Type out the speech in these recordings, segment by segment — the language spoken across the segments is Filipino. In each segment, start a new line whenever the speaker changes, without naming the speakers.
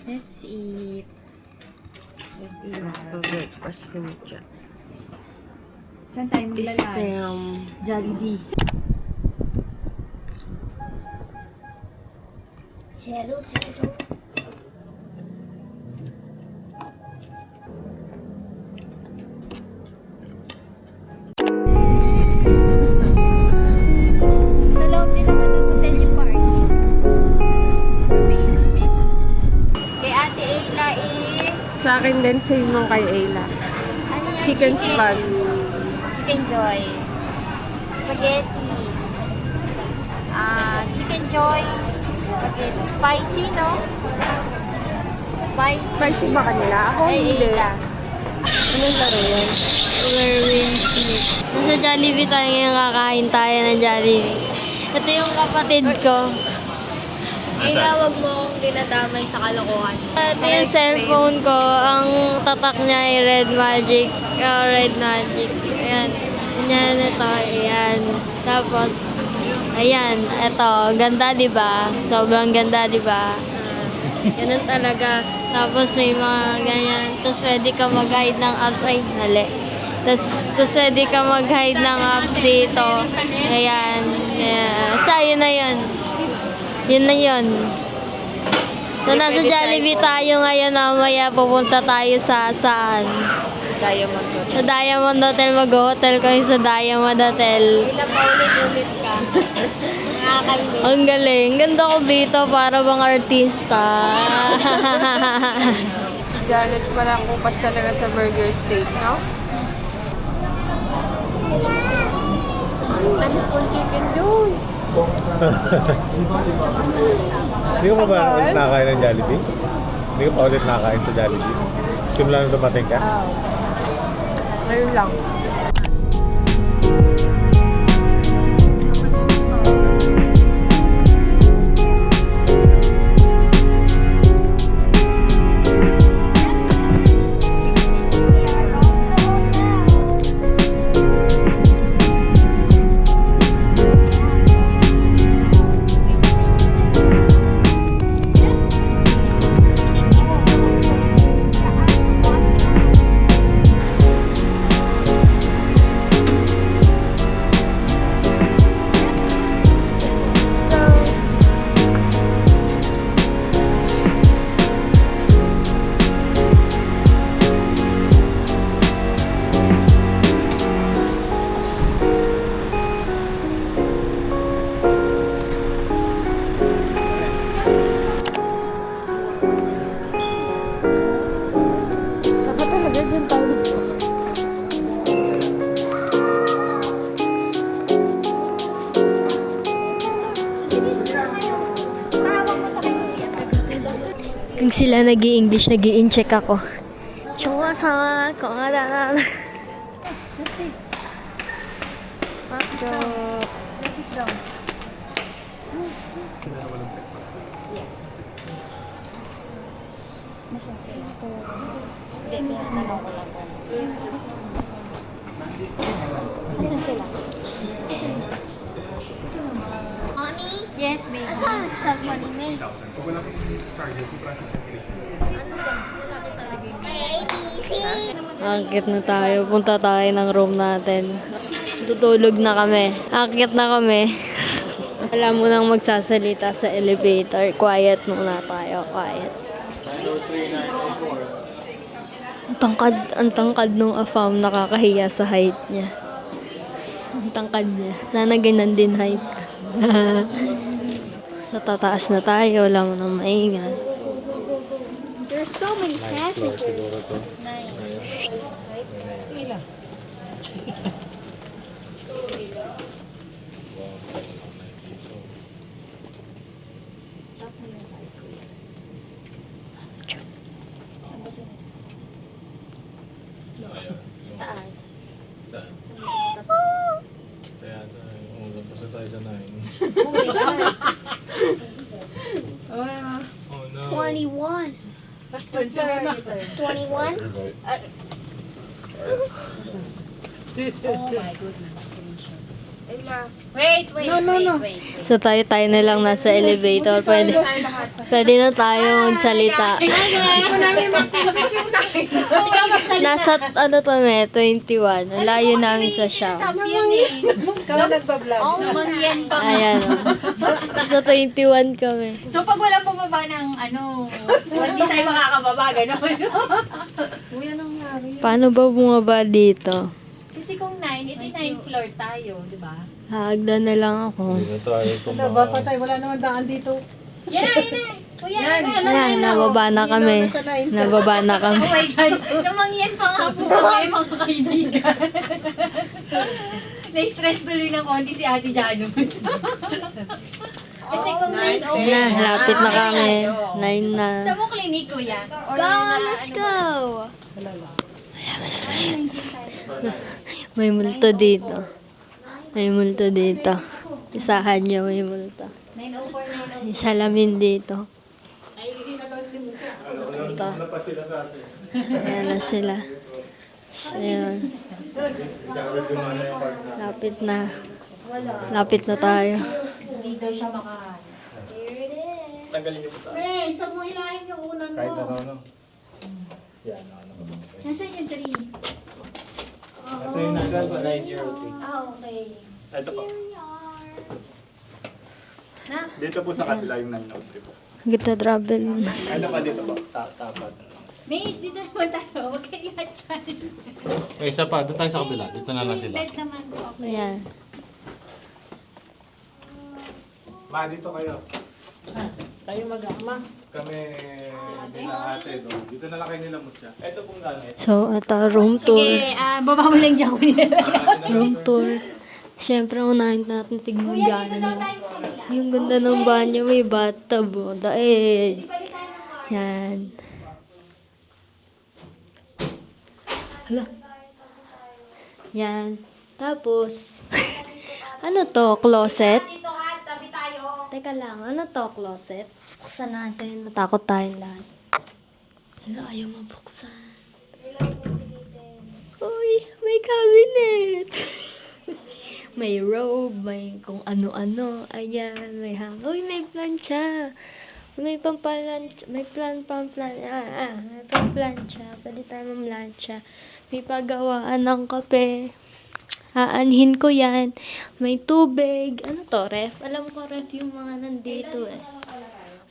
Let's eat.
Breakfast kami dyan.
Saan tayo maglalay?
Spam.
Jollibee.
Cello, cello.
Sa loob din naman ng hotel yung parking. Sa basement. Kay Ate Ayla is...
Sa akin din, same nung kay Ayla.
Ano yan?
Chicken span.
Chicken joy. Spaghetti. Chicken joy. Spaghetti. Spicy, no? Spicy.
Spicy ba kanila? Ako
Ay,
hindi.
Ayla.
Anong laro yan?
Nasa Jollibee tayo ngayon, kakain tayo ng Jollibee. Ito yung kapatid ko.
Ayla, wag mo akong dinadamay sa kalokohan.
Ito yung cellphone ko. Ang tatak niya ay Red Magic. Red Magic. Ayan. Yan ito. Ayan. Tapos, ayan. Ito. Ganda, diba? Sobrang ganda, diba? Ganun talaga. Tapos may mga ganyan. Tapos pwede ka mag-hide ng apps. Ay, mali. Tapos pwede ka mag-hide ng apps dito. Ayan. Sa yun na yun. Yun na yun. So, nasa Jollibee tayo ngayon. Mamaya pupunta tayo sa saan?
Diamond Hotel.
Sa Diamond Hotel. Mag-hotel kayo sa Diamond Hotel.
Ayla, paulit-ulit ka. Nakakalimutan.
Ang galing. Ganda ko dito para bang artista.
Si Janice walang kupas talaga sa burger steak, no? Ay, namiss kong chicken doon.
Hindi ko pa ba ulit nakakain ng Jollibee? Hindi ko pa ulit nakakain sa Jollibee? Yung lang dumating ka?
Ngayon lang. Dapat talaga dyan tayo.
Kung sila nag-i-English, nag-i-incheck ako. Chunga sa ko ada.
Nasaan sila? Hindi, tinatanong ko lang po. Nasaan sila?
Mommy,
Yes, baby.
I saw a funny maze. Akit na tayo. Punta tayo ng room natin. Tutulog na kami. Akit na kami. Alam mo nang magsasalita sa elevator. Quiet muna tayo. Quiet. Ang tangkad nung afam. Nakakahiya sa height niya. Ang tangkad niya. Sana ganun din height. Sa tataas na tayo. Wala mo nang maingat.
There's so many passengers.
Taas.
Kaya tapos na tayo sa 9. Oh no.
21. 21?
Oh my goodness gracious. Wait.
So tayo na lang nasa elevator. Pwede na tayo magsalita. Nasa ano to 21. Ang layo namin sa shop.
Ikaw nagpa-vlog.
Mangyan pa.
Ayan o. Sa 21 kami.
So pag wala bumaba ng hindi tayo makakababa, gano'n.
Paano ba bumaba dito?
Kasi kung 9, edi 9th floor tayo, di ba?
Hagdan na lang ako.
Hindi na tayo itong
Ano ba, patay, wala naman daan dito.
Yan na. Kuya,
Ayan, nababa na kami. Nababa na kami.
Oh my God. Namangyan pa nga po kami, mga kaibigan. Na-stress tuloy ng konti si Ate Janus. Kasi kung 9,
Na, lapit na kami. 9 na.
Sa mo klinik, kuya? Or
Go, let's go! May multo dito. May multo dito. Isahan niyo may multo.
904, 904.
May salamin dito. Ito.
Ano pa sila sa atin?
Ayan na sila. Ayan.
Gumana yung card na.
Lapit na. Lapit na tayo.
Hindi daw siya makahan.
Tanggalin niyo po sa
Eh, isa mo ilahin yung unan mo.
kahit ano. Yan,
Nasaan yung 3?
Ito yung nasa 903.
Okay.
Ito po.
Na?
Dito po sa kabila yung 903 po.
Kita travel.
Ano pa dito po? Tapat.
Maze, dito naman tayo. Huwag kayo lahat dyan.
Eh, isa pa. Doon tayo sa kabila. Dito na lang sila.
Bed naman. Okay.
Ayan.
Ma, dito kayo.
Tayo mag-ama.
Kami bilang ate doon. Dito na lang kayo nilamot siya. Ito pong gamit.
So, ito, room tour.
Sige, baba mo lang dyan, kuya.
Room tour. Siyempre, unahin natin tignan
Kuya, dito daw
gano'n.
tayo sa kabila.
Yung ganda ng banyo, may bathtub. Oh. Daig. Yan. Hala. Yan. Tapos, ano to? Closet?
Dito ka, tabi tayo.
Teka lang, ano to? Closet? Buksan natin. Natakot tayong lahat. Hala, ayaw mabuksan. Uy, may cabinet. May robe, may kung ano-ano. Ayan, may hang. Uy, may plancha. May pamplancha. May may pamplancha. Pwede tayo mamlancha. May paggawaan ng kape. Aanhin ko yan. May tubig. Ano to, ref? Alam ko ref yung mga nandito eh.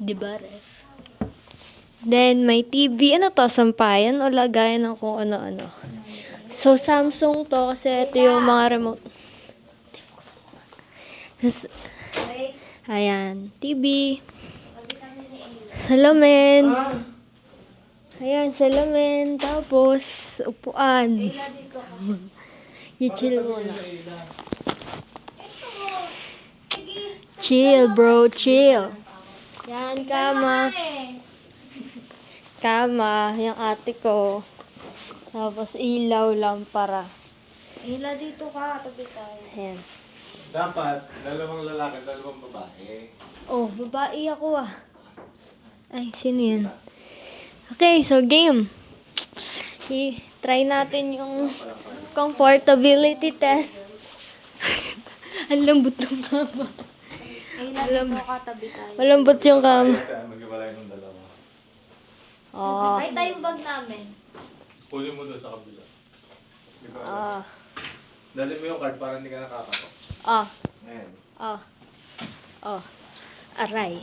Diba, ref? Then, may TV. Ano to, sampayan o lagayan ng kung ano-ano. So, Samsung to kasi ito yung mga remote. Ayan, TV. Salamin. Ayan, salamin. Tapos, upuan. I-chill muna. Chill, bro. Chill. Yan, kama. Kama. Yung ate ko. Tapos, ilaw, lampara.
Hila dito ka, tabi tayo.
Ayan.
Dapat, dalawang lalaki, dalawang babae.
Oh, babae ako ah. Ay, sino yan? Okay, so game. I-try natin yung comfortability test. Ang lambot ng kama.
Hila dito ka, tabi tayo.
Malambot yung kama.
Mag-iwalay ng dalawa.
Oh.
Ay, tayong bag namin.
Puli mo doon sa kabila. Di ba?
Ah.
Dali mo yung card para hindi ka nakakatok.
Ah.
Ayan.
Oh. Oh. Aray.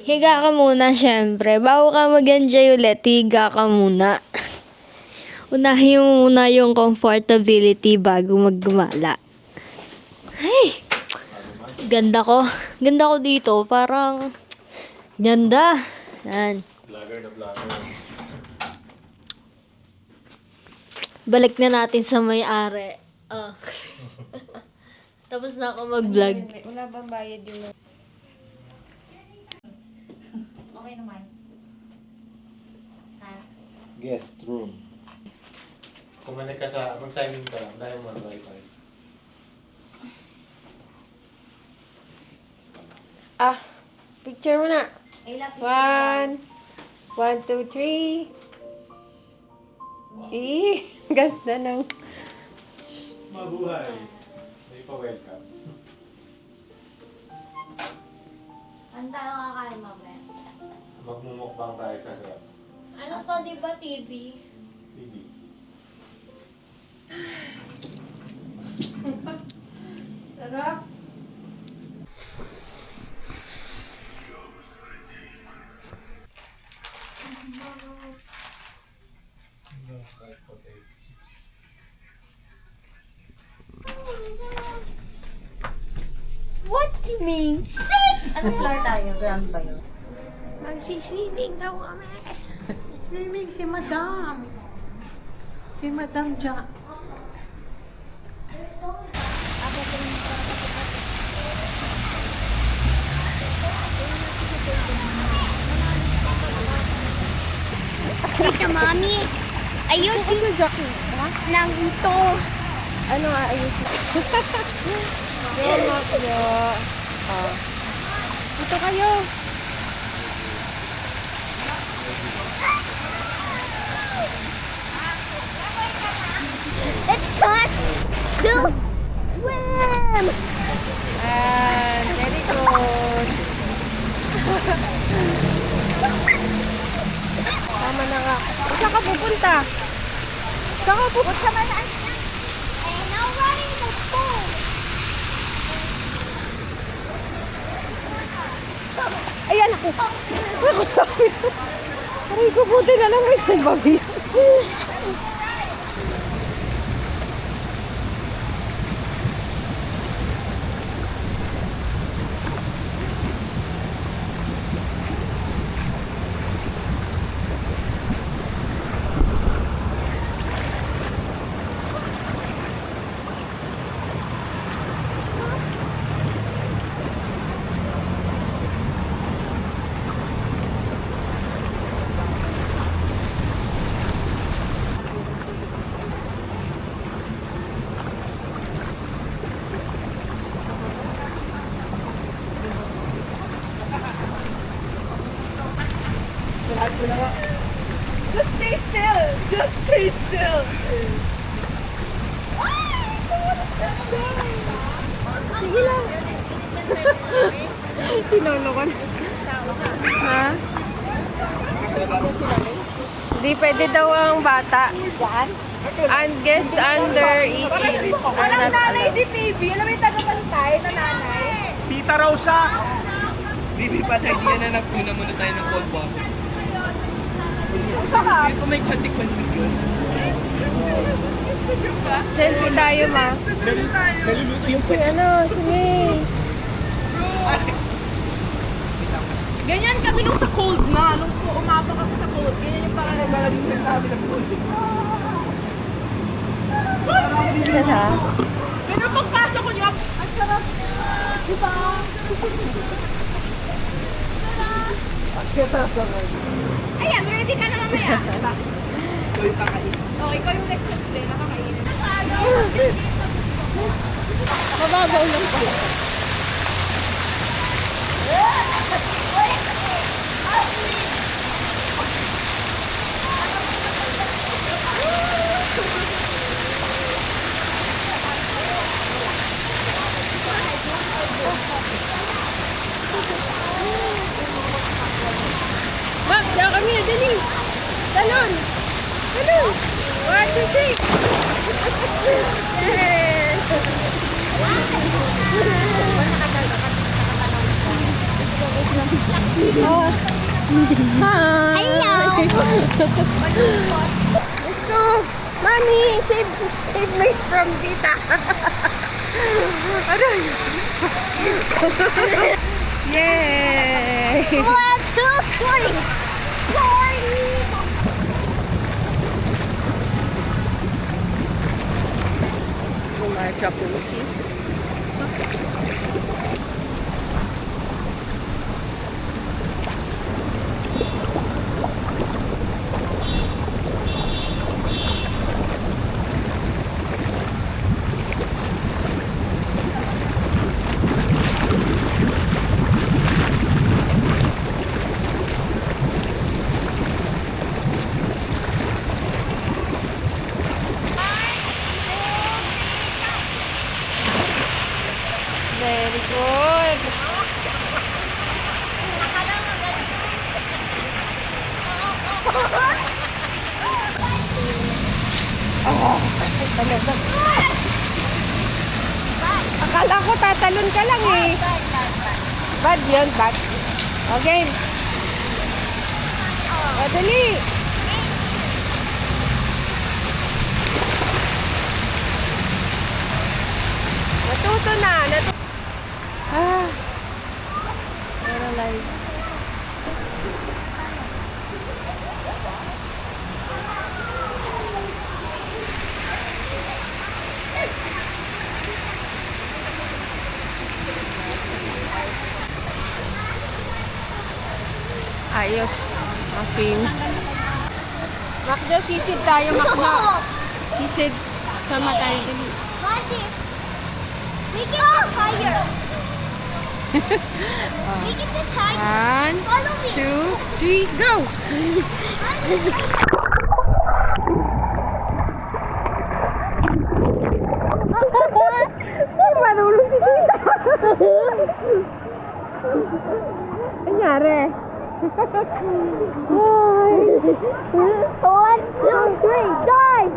Higa ka muna, syempre. Bago ka mag-enjoy ulit, higa ka muna. Unahin mo muna yung comfortability bago maggumala. Hey! Ganda ko. Ganda ko dito. Parang ganda. Yan.
Vlogger na vlogger.
Balik na natin sa may-ari. Oh. Tapos na ako mag-vlog.
Wala bang bayad yung...
Okay naman. Ha?
Guest room. Kumanik ka sa, mag-sign in ka lang, dahil mo ang wifi.
Ah, picture mo na.
Hila,
1, 2, 3. Eh, ganda ng...
Mabuhay. May pa-welcome.
Ano tayo kakain mamaya?
Magmumukbang tayo sa Grab.
Ano to, di ba TV?
Sige.
Sarap.
What do you mean? 6!
Ano floor tayo? Ground ba yun?
Magsiswimming daw kami. Swimming si Madam. Si Madam Jack.
Tita Mami, ayusin ng ito.
Ano nga ayusin? Yan nga po. Dito kayo.
Let's start to swim!
And very good. Tama na nga. Saan ka pupunta? Saan ka pupunta?
And now running the pool.
Ayan ako. Aray ko, buti na lang may salbabi. Just stay still! Just stay still! Sige lang. Sinolo ko na. Ha? Hindi pwede daw ang bata. And guest under 18.
Walang nanay si Baby. Alam mo yung tagapantay na nanay?
Tita raw siya! Bibi pa tayo, di na nagpuna muna tayo ng cold water. Hindi ko may consequences yun.
Selfie tayo, ma.
Naluluto yung
Si ano, si May.
Ganyan kami nung sa cold na. Nung umapa kami sa cold. Ganyan yung pangalan ng sabi ng cold.
Kasi
Pero pagpasok ko niya, ang sarap. Diba? Ayan, ready ka na mamaya. Okay, ikaw yung next chef din. Nakakainin.
mababaw lang pala. Mak, diyan kami, dali! Talon! Talon! 1, 2, 3! Yes! Oh. Hi!
Hello!
Let's go! Mommy! Save me from Tita! Aray! Yay!
1, 2, 3! Party!
Mga jacuzzi. Talaga. Akala ko tatalon ka lang eh. Bad yun, bad. Okay. Dali. Natuto na. Ah. Paralyzed. Ayos. Swim. Makdo, sisid tayo, Makdo. Sisid. Sama tayo din.
Make it this higher. Make it this higher.
1,
Follow me.
2, 3, go! Marulong si Tita. Anyari?
1, 2, 3, dive!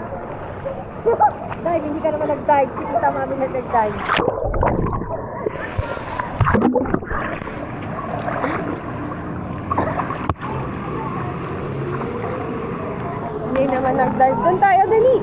Dive, hindi ka naman nag-dive. Si Tita Mami na nag-dive. Hindi naman nag-dive. Doon tayo, dali!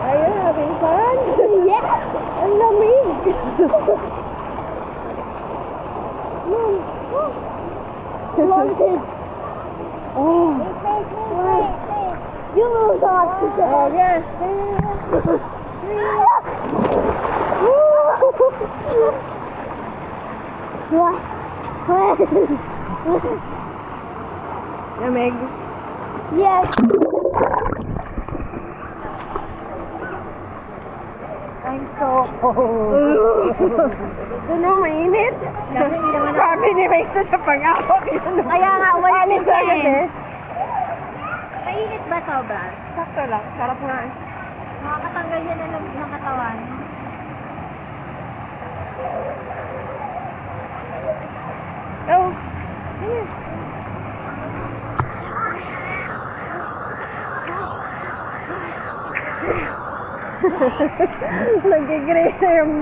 Ayun, having fun?
Yeah.
Ang lamig!
Wanted.
Oh!
You moved off today.
Oh, yeah!
What?
Lamig.
Yes.
I'm so cold. Ito na, mainit. Sabi ni Mason sa pag-awak yun.
Kaya nga, walis
Sa
yan.
kasi.
Mainit ba sobra?
Sakto lang. Sarap nga.
Makakatanggal yan ng katawan.
Oh. Nagigray na yung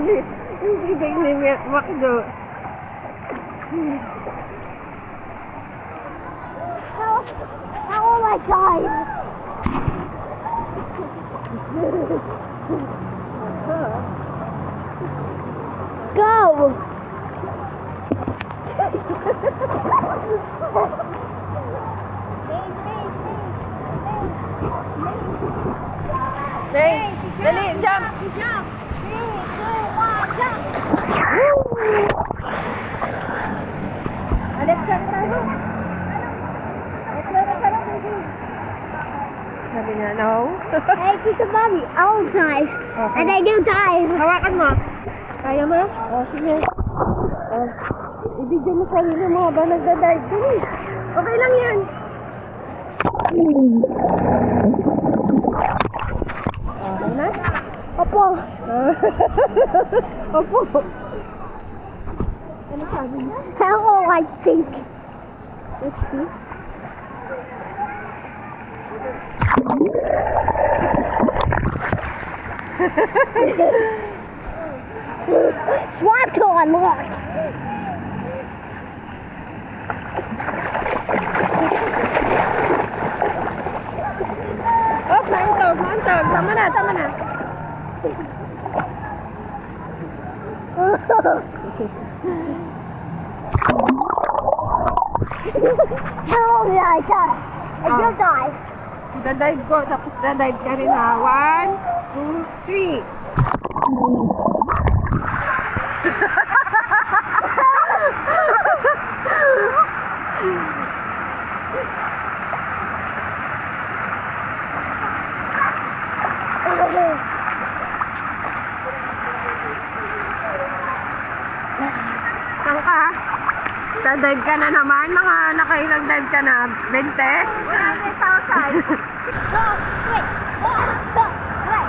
bibig ni Makdo.
How will I die? Go!
Hey, dali, jump!
Jump! 3, 2, 1, jump!
Alex, jump tayo. Sabi niya, no?
Hey, Tita Mommy, I'll dive.
Okay.
And I do dive.
Hawakan mo. Kaya mo? Oh, sige. Oh. I-video mo sarili mo habang nagda-dive. Dali. Okay lang yan. Okay na?
Opo.
Opo. Ano sabi niya?
How will I sink?
Let's see.
Swap tool unlocked.
Oh, mantog, mantog. Tama na, tama na.
How will I dive? I do dive.
Dadive ko, tapos dadive ka rin ha. 1, 2, 3. Saan ka? Sa dive ka na naman? Nakailang dive ka na? 20?
100,000. Go, wait. 1, 2, 3.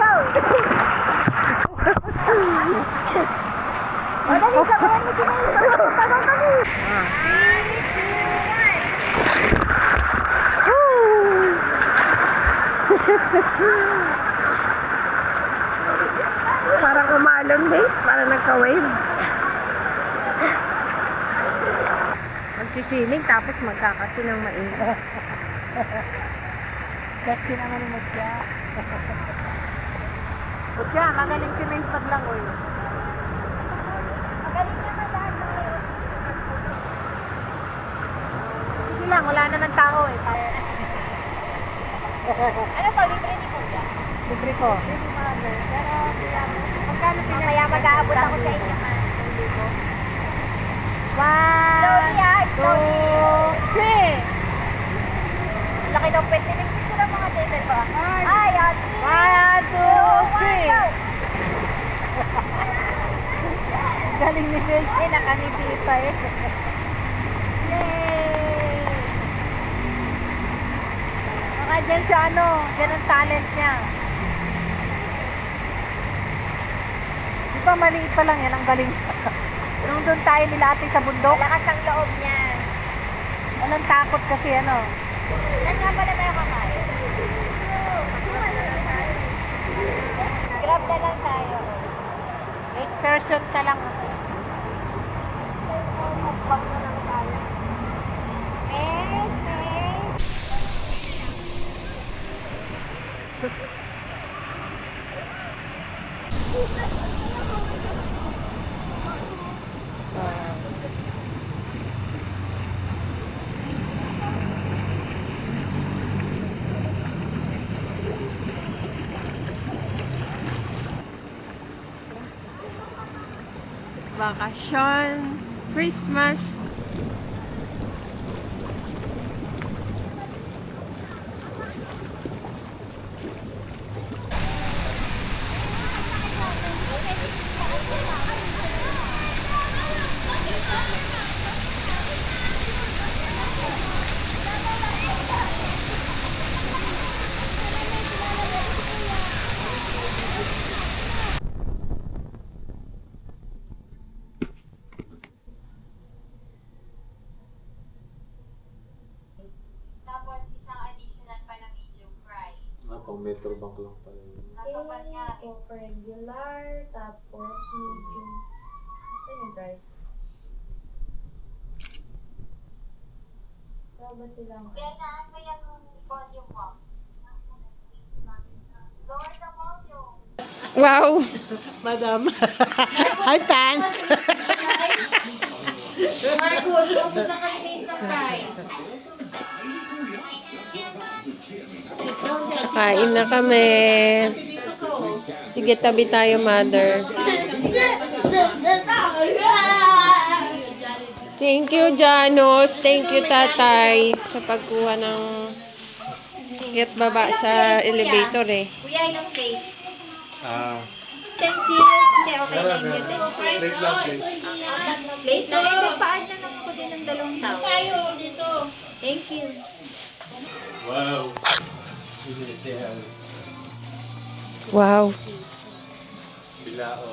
Go. O, dali, sabayan mo sila yung sabaw.
Parang umalon, Days. Parang nagka-wave. Magsiswimming tapos magkakasi ng mainit. Kasi naman yung magka. Kaya, magaling si Mace paglangoy.
Magaling naman lahat ng ngayon.
Sige lang, wala naman tao eh.
Ano to, libre ni Kuya?
Libre ko.
Pero,
Magkano
kaya mag-aabot ako sa inyo, ha?
1,
Slowly, ha? Slowly.
2, 3.
Laki ng pwede. Nagpito lang mga table ko. Ay, ate.
1, 2, 3. Galing ni Belsi, nakangiti pa eh. Yay! Baka dyan sa dyan ang talent niya. Di ba maliit pa lang yan, ang galing. Nung doon tayo nilati sa bundok,
Malakas ang loob niya.
walang takot kasi
Saan nga pala tayo kakain? Grab na lang tayo.
8 person ka lang.
Mukbang na lang tayo.
Bakasyon, Christmas.
Tapos isang additional pa na medium fry.
Pang Metro Bank lang pala yun.
Nakapan nga.
Regular, tapos medium. Saan yung price? Wala ba silang?
Benaan mo yung volume mo. Lower the volume.
Wow! Madam. Hi, pants!
Marcos, huwag mo sa taste ng fries.
Kain na kami. Sige, tabi tayo, mother. Thank you, Janos. Thank you, tatay, sa pagkuha ng ticket baba sa elevator eh.
Kuya, ilang plate?
10
serious? Hindi, okay na yun.
Plate lang, plate.
Plate na rin. Paan na lang ako din ng 2 tao. Tayo dito. Thank you.
Wow.
Wow.
Bilao.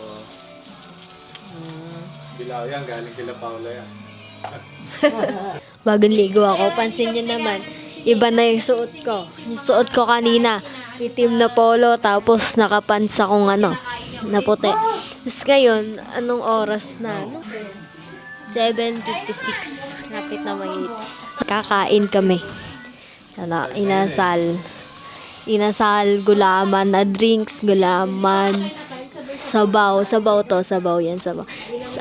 Bilao yan, galing kila Paula yan.
Bagong ligo ako. Pansin nyo naman, iba na yung suot ko. Yung suot ko kanina, itim na polo, tapos nakapants akong na puti. Tapos ngayon, anong oras na? 7:56. Lapit na may kakain kami. Inasal, gulaman na drinks, gulaman, sabaw yan, sabaw.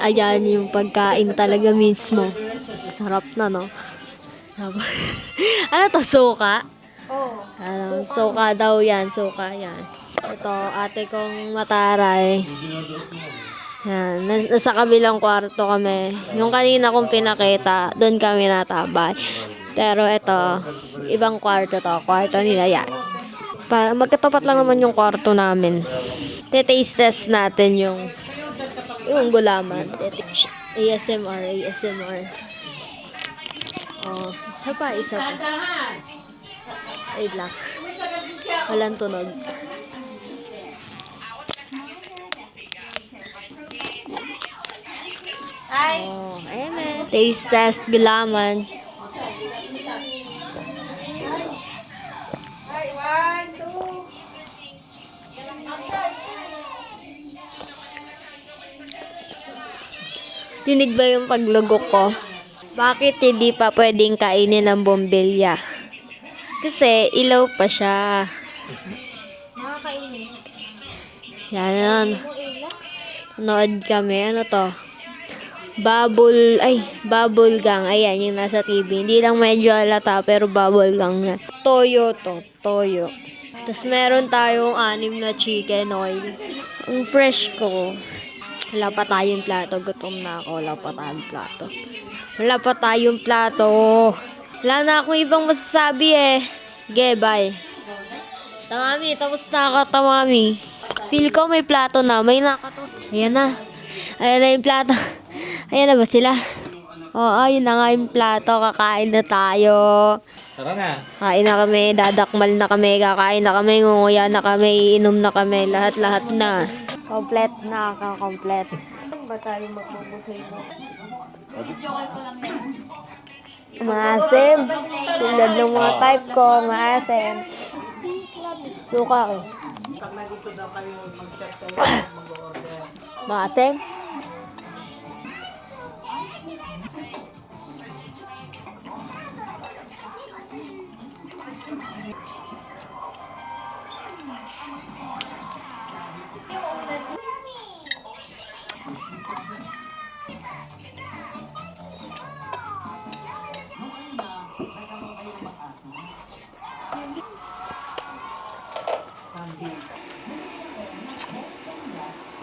Ayan yung pagkain talaga mismo. Sarap na, no? Ano to, suka? Suka daw yan, suka yan. Ito, ate kong mataray. Yan, nasa kabilang kwarto kami. Yung kanina kong pinakita, doon kami natabay. Pero ito, ibang kwarto to. Kwarto nila yan. Magkatapat lang naman yung kwarto namin. Taste test natin yung Yung gulaman. Shh, ASMR, ASMR. Oh, isa pa. Wait lang. Walang tunog. Oh, amen. Taste test gulaman. Dinig ba yung paglugok ko? Bakit hindi pa pwedeng kainin ng bombilya? Kasi ilaw pa siya.
Nakakainis.
Yan. Nood kami. Ano to? Bubble gang. Ayan, yung nasa TV. Hindi lang medyo halata, pero bubble gang na. Toyo to. Toyo. Tapos meron tayong 6 na chicken oil. Ang fresh ko. Wala pa tayong plato. Gutom na ako. Wala pa tayong plato. Wala na akong ibang masasabi eh. Sige, bye. Tamami, tapos na ako, Tamami. Feel ko may plato na. May nakato. Ayan na. Ayan na yung plato. Ayan na ba sila? Oo, yun na nga yung plato. Kakain na tayo.
Tara na.
Kain na kami, dadakmal na kami, kakain na kami, ngunguya na kami, iinom na kami, lahat-lahat na. Complete na, complete.
Ba tayo magbubusay mo?
Maasim. Tulad ng mga type ko, maasim. Suka ko. Maasim.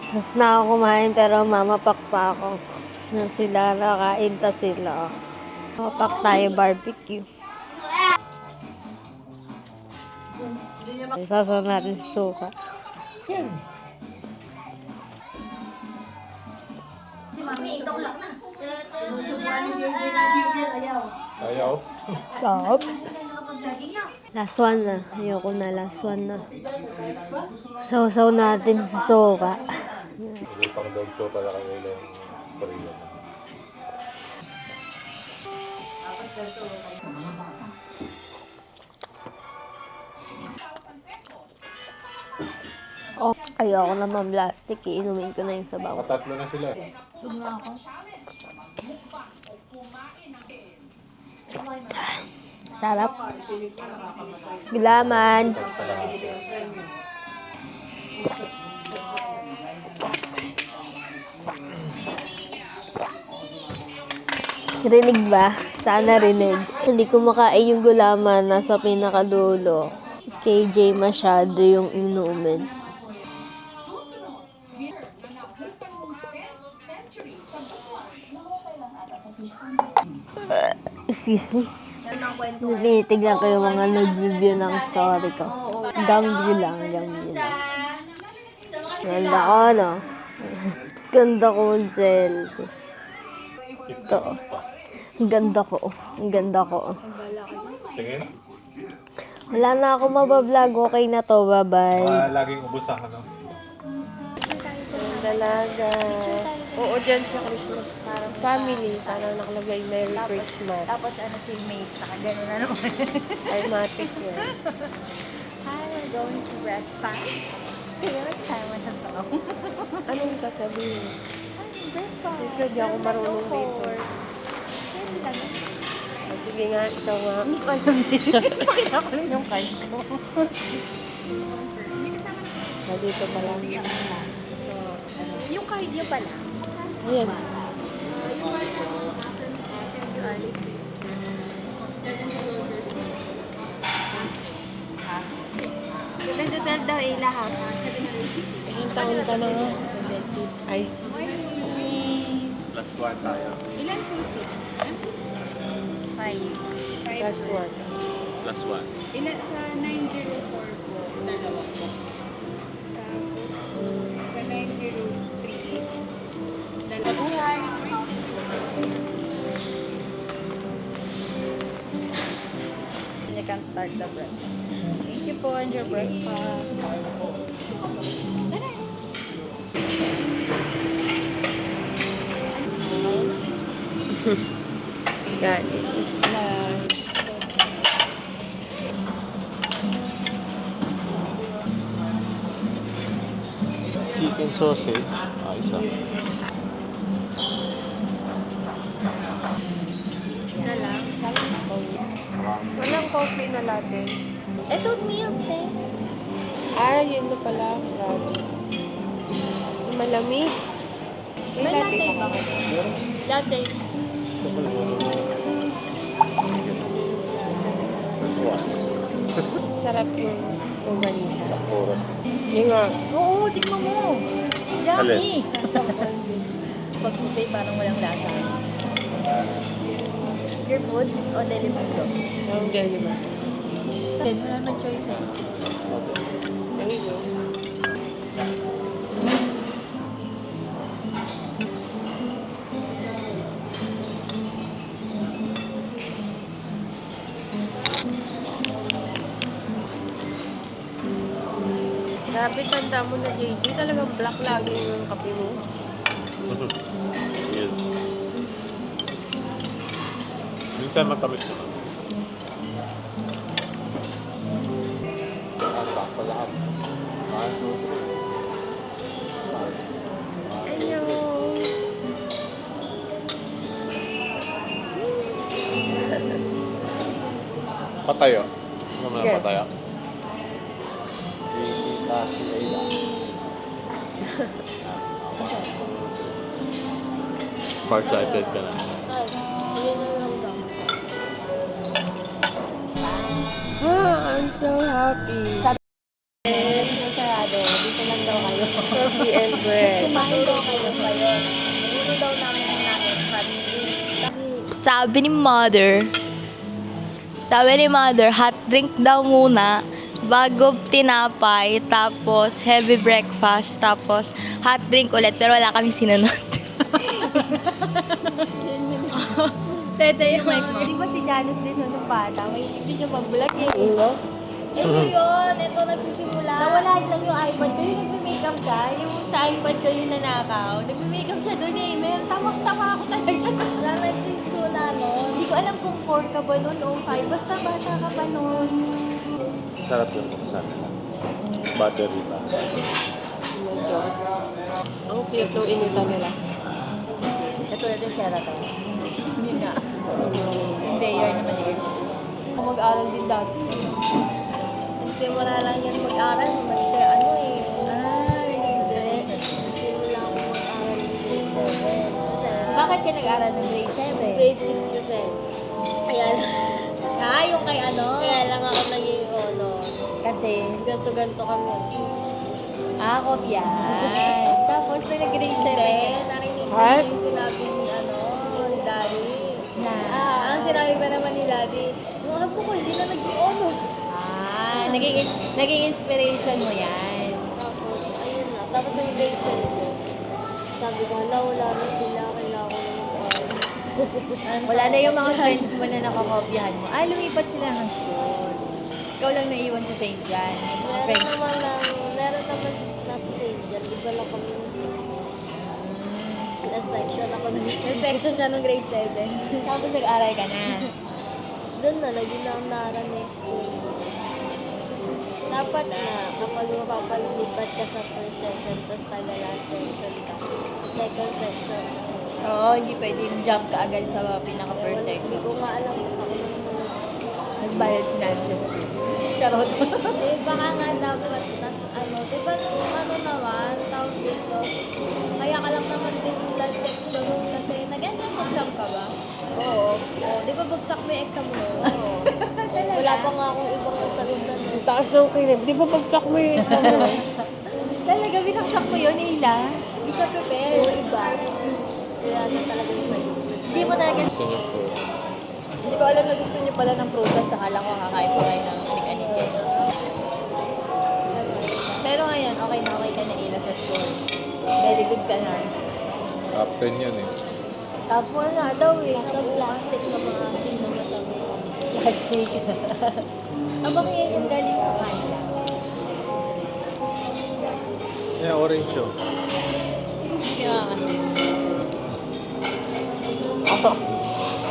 Tapos na ako kumain pero mamapak pa ako. Na sila, nakain pa sila. Mapak tayo barbecue. Sasaw natin sa suka.
Ayaw.
Stop. Last one na. Ayoko na. Last one na. Sausaw natin sa suka.
Hindi pang dog show pala kayo yung Korean.
Oh, ayoko naman plastic. Iinumin ko na yung sabaw.
Matatlo na sila.
Sarap. Gulaman. Rinig ba? Sana rinig. Hindi ko makain yung gulaman. Nasa pinakadulo. KJ masyado yung inumin. Excuse me. Tinitignan ko yung mga nag-review ng story ko. Gambyo lang. Ganda ko, no? Ganda ko mag-selfie. Ito. Ang ganda ko.
Tingin?
Wala na ako mabablog. Okay na to. Bye-bye.
Laging ubos ang ano.
Dalaga. Oo, dyan sa Christmas. Parang family. Parang nakalagay Merry Christmas.
Tapos si Mace, nakagano na naman.
Ay, matik yan.
Hi, we're going to breakfast. Kaya time na sa ako.
Anong sasabihin?
Breakfast.
Siyempre, di ako marunong dito. Sige nga, ikaw nga.
Hindi ko alam din. Pakita ko lang yung card ko.
Dito pa lang.
Yung card niyo pala.
Ayan.
Total daw Ila House.
Ilang taon ka na nga? Ay.
Plus 1 tayo.
Ilan po si? 5.
Plus one.
Plus 1.
Ilan sa 904 po, dalawa po. Tapos po, sa 903,
start the breakfast. Thank you po on your breakfast.
Got it. Islam.
Chicken sausage. Isa.
Isa lang.
Walang coffee na latte.
Ito, milk eh.
Ah, yun na pala. Grabe. Malamig.
May latte ba
ka.
kayo? Latte.
Isa pala.
Sarap yung umanisa.
Oras.
Yung nga.
Oo, tignan mo.
Alin?
Yummy! Pag buffet, parang walang lasa. Your foods o delivery?
Yung jelly ba?
Then, wala naman choice eh.
There you go. Grabe, tanda mo na, JJ. Talagang black lagi yung kape mo.
Yes. Minsan matamis na.
Ayaw.
Patayo. Ano mo
Okay.
na patayo? Farsighted ka na.
I'm so happy.
Dito daw sarado, dito lang daw kayo.
Coffee and bread.
Kumain daw kayo ngayon. Ulo daw namin family.
Sabi ni mother, hot drink daw muna, bago tinapay, tapos heavy breakfast, tapos hot drink ulit, pero wala kaming sinunod. Tete yung mic mo.
Di ba si Janice din nung bata? May video pa-vlog eh.
Ulo?
Ito yun, ito nagsisimula.
Nawala lang yung iPad ko. Yung nagme-makeup ka, yung sa iPad ko yung nanakaw. Nagme-makeup siya doon eh. May tamak-tama ako talaga.
Wala nagsisimula nun.
Hindi ko alam kung 4 ka ba noon o 5. Basta bata ka pa noon.
Sarap yung buksan. Battery pa.
Oh my God. Ang cute ng inita nila.
Ito na yung Sheraton. Yun nga. Hindi, year naman year. Ako mag-aral din dati.
Nagsimula lang yan mag-aral, ano eh. Nagsimula ako mag-aral ng grade 7.
Bakit ka nag-aral ng grade 7?
Grade 6 kasi. Kaya lang,
Yung kay ano?
kaya lang ako naging honor.
Kasi,
Ganto-ganto kami.
kopyan. Tapos, nung nag-grade 7,
Narinig ko
What?
yung sinabi ni ni Daddy.
na.
Ang sinabi pa naman ni Daddy, yung apo ko, hindi na naging honor.
Naging inspiration mo yan.
Tapos, ayun na. Tapos nung grade 7, sabi ko, wala na sila, kailangan ko na mag-aral.
Wala na yung mga friends mo na nakakopyahan mo. Lumipat sila ng school. Ikaw lang naiwan sa St. John. Yung mga friends.
Meron naman nasa St. John. Di ba lang kami nasa section ako nung
Yung section siya nung grade 7. Tapos nag-aral ka na.
doon na, lagi na ang nara next year. Dapat na, kapag mapapalipat ka sa first section, tapos taga-last section ka. Second section.
Oo, hindi pwedeng jump ka agad sa pinaka-first
Hindi
section.
ko nga alam kung ako naman.
Nagbayad si Nancy sa school. Charot.
Baka nga dapat, di ba nung naman, tawag dito, kaya ka lang naman din last section kasi nag-entrance exam ka ba?
Oo.
Di ba bagsak mo yung exam mo? Oo. Wala pa nga akong ibang nasagutan.
Ang taas ng kinib. Di ba pagpak mo yung ito mo?
Talaga, binaksak mo yun, Ila. Hindi ka prepare.
Yung iba, kaya na talaga yung may
Hindi mo talaga.
Gusto niyo po.
Hindi ko alam na gusto niyo pala ng prutas. Akala ko kakain pa kayo ng anik-anik eh. Pero ngayon, okay ka na Ila sa school. Very good ka na.
Top 10 yan eh.
Top 4 na daw eh.
Sa plastic na mga asin na matabi.
Plastic. Abang yan yung galing sa kanila.
Yeah, orange yun.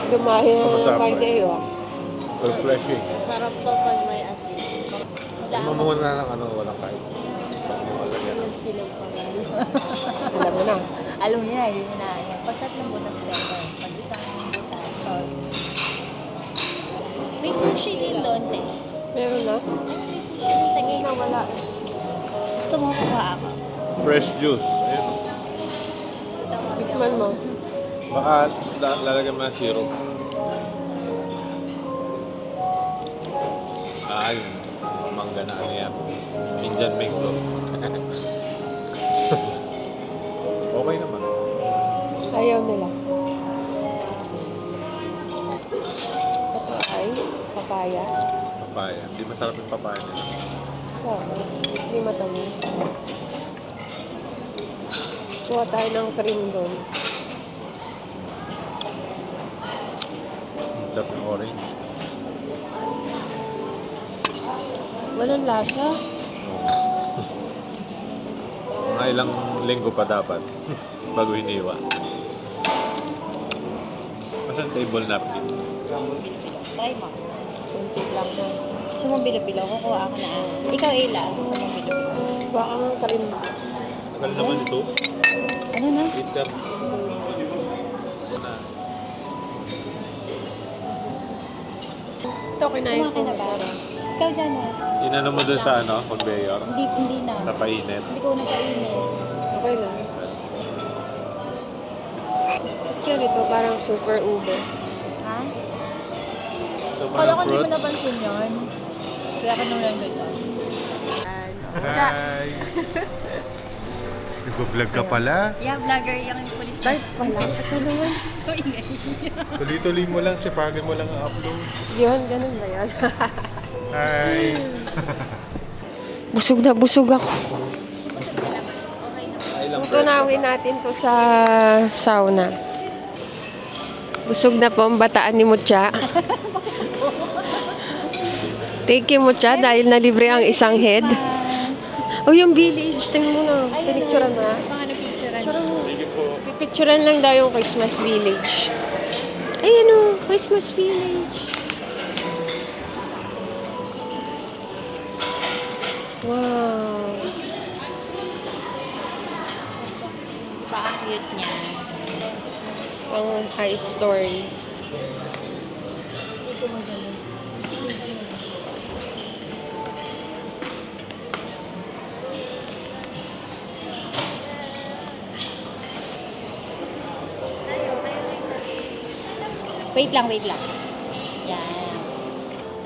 Dumahin na
Masarap
ng
ba?
kayo.
Refreshing.
Sarap to pag may asin.
Mamuna ng ano, walang kahit. Malagyan.
Nagsilaw pa gano'n.
Alam mo na.
Alam niyo na, yun na. Yan. Pag tatlong butas pepper, pag isang butas salt. May sushi din doon, te.
Meron na?
Sige,
Wala.
gusto mo kuha ako?
Fresh juice. Ayun.
Tikman mo.
Baka lalagyan mo ng syrup. Yun. Mangga na ano yan. Indian mango. Okay naman.
Ayaw nila. Ito ay papaya.
Papaya. Hindi masarap yung papaya nila.
Oh, hindi matamis. Kuha tayo ng cream doon.
Sarap yung orange.
Walang lasa.
Mga ilang linggo pa dapat. Bago hiniwa. Masan table napkin?
Try mo.
Kunti lang na.
Gusto mo bilo-bilo? Kukuha ako na. Ikaw, Ila. Gusto mo bilo-bilo?
Kuha ka ng cream.
Tagal naman ito.
Ano na?
Peter.
Ito kinain ko.
Kumain na ba?
Masarap.
Ikaw, Janice.
Inano mo doon sa ano, conveyor?
Hindi na.
Napainit.
Hindi ko napainit.
Okay na. Kasi ito parang super ube.
Ha?
So,
Kala ko
parang
hindi mo
fruit.
napansin yun. Kaya ka nung lang ganyan.
Hi! Nag-vlog ka pala?
Yeah, vlogger yung police.
Start pa lang. Ito naman.
Tuloy-tuloy mo lang, sipagan mo lang ang upload.
Yun, ganun ba yan?
Hi!
Busog na busog ako.
Ay lang.
Tutunawin natin to sa sauna. Busog na po ang bataan ni Mucha. Thank you, Mucha, dahil nalibre ang isang head. Oh, yung village. Tingnan mo na. Pinicturean mo na.
Mga na-picturean.
Picturean mo. Pipicturean lang daw yung Christmas village. Ayan o, Christmas village. Wow.
Pa ang cute niya.
Pang high story.
Hindi ko mo ganun. Wait lang, wait lang. Yan.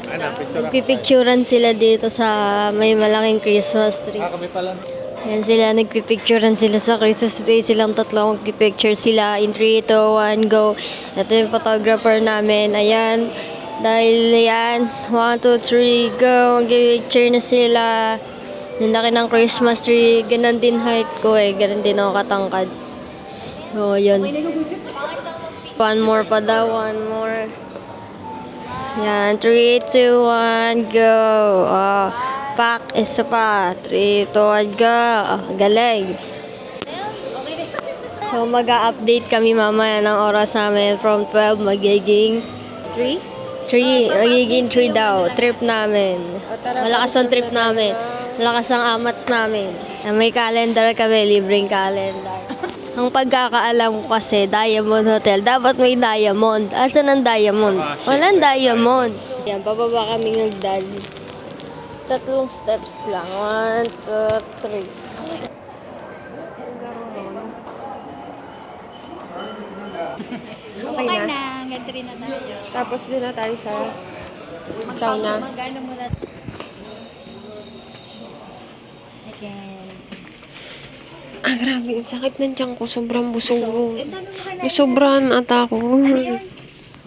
Ana, picture ako.
Pipicturan sila dito sa may malaking Christmas tree.
Kami pala.
Ayan sila, nagpipicturean sila sa Christmas tree. Silang tatlo magpipicture sila. In 3, 2, 1, go. Ito yung photographer namin. Ayan. Dahil yan, 1, 2, 3, go. Magpipicture na sila. Yung laki ng Christmas tree. Ganon din height ko eh. Ganon din ako katangkad. So, yun. One more pa daw. One more. Yan. 3, 2, 1, go. Pak, isa pa. 3, 2, 1, go. Galing. So, mag-update kami mamaya ng oras namin from 12 magiging 3? 3. Magiging 3 daw. Trip namin. Malakas ang trip namin. Malakas ang amats namin. May calendar kami. Libreng calendar. Ang pagkakaalam ko kasi, Diamond Hotel. Dapat may diamond. Asan ang diamond? Walang diamond. Yan, pababa kami nagdal. 3 steps lang. 1, 2, 3.
Okay na. Hanggang 3 na tayo.
Tapos doon na tayo sa sauna.
Mag-ano muna. Second.
Ah, grabe. Ang sakit ng tiyan ko. Sobrang busog ko. May sobrang ata ako.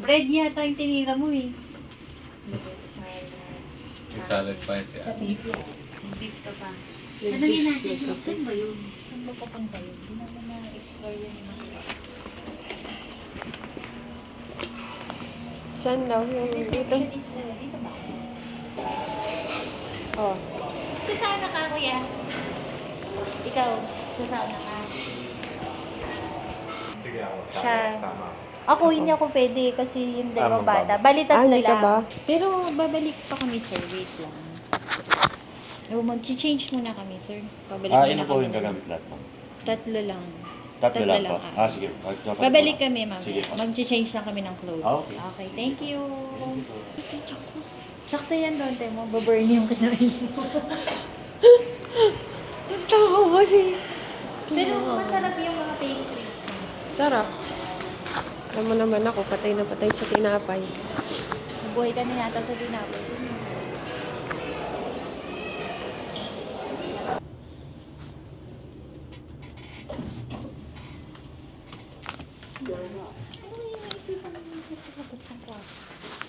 Bread yata yung tinira mo eh.
May salad pa yun siya.
Beef. Beef ka pa. Tanungin natin, saan ba yun? Saan ba papunta yun? Hindi naman na-explore yun.
Saan daw? Yung dito.
Dito ba?
Oh.
Sasana ka, kuya. Ikaw, sasana ka.
Sige ako.
Siya.
Sama.
Ako, hindi ako pwede kasi yung dalawang
magbaba.
bata. Bali, tatlo
hindi ka
lang.
ba?
Pero babalik pa kami, sir. Wait lang. Mag-change muna kami, sir. Babalik
Ano
muna
po
kami.
yung gagamit lahat mo?
Tatlo lang.
Tatlo lang po.
ah.
Sige.
Babalik kami, ma'am.
Sige po.
Mag-change lang kami ng clothes.
Okay.
Okay, thank you. Sakto yan, Dante mo. Baburn yung kinain mo.
Ang tao kasi.
Pero masarap yung mga pastries.
Sarap. Alam mo naman ako, patay na patay sa tinapay.
Buhay ka na yata sa dinapay.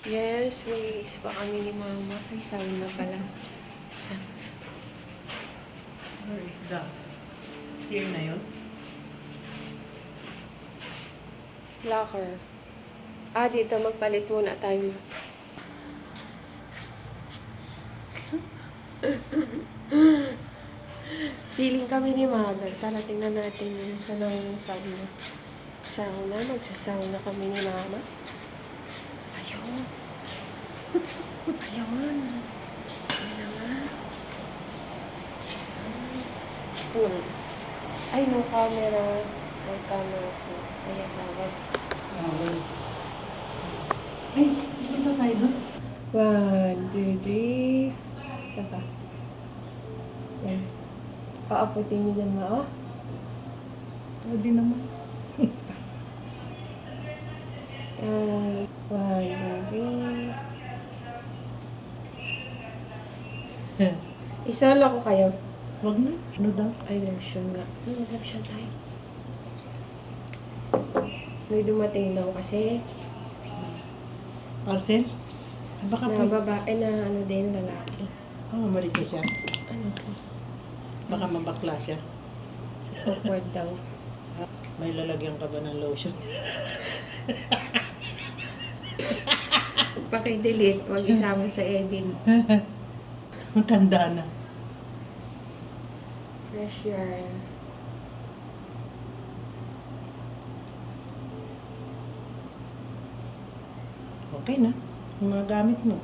Yes, may isip pa kami ni Mama. Ay, sauna pala.
Where is that? Here na yun?
Locker. Dito, magpalit muna tayo. Feeling kami ni Mother. Tara, tingnan natin yung sauna. Sauna, magsasauna kami ni Mama. Ayun. Ayun. Ayun na nga. Full. Ay, no camera. May camera po. Ayan, bawal.
Ay, punta tayo doon.
1, 2, 3. Tapa. Yan. Paaputin niyo dyan, Ma. Oh.
Pwede naman.
1, 2, 3. Isolo ko kayo.
Wag na. Ano daw?
Ay, lotion nga. Lotion tayo. May dumating daw kasi
Parcel? Baka
na
po.
babae na ano din, lalaki.
Oh, umalis na siya.
Ano to?
Baka mabakla siya.
Awkward daw.
May lalagyan ka ba ng lotion?
Pakidelete, wag isama sa edit.
Matanda na.
Fresh yarn.
Okay na. Yung mga gamit mo.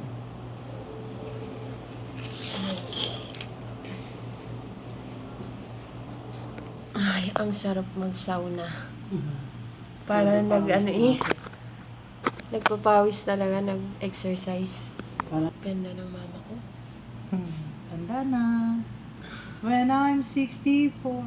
Ay, ang sarap mag-sauna.
Mhm.
Para
Nagpapawis
nagpapawis talaga, nag-exercise.
Para-
Ganda ng mama ko.
Tanda na. When I'm 64.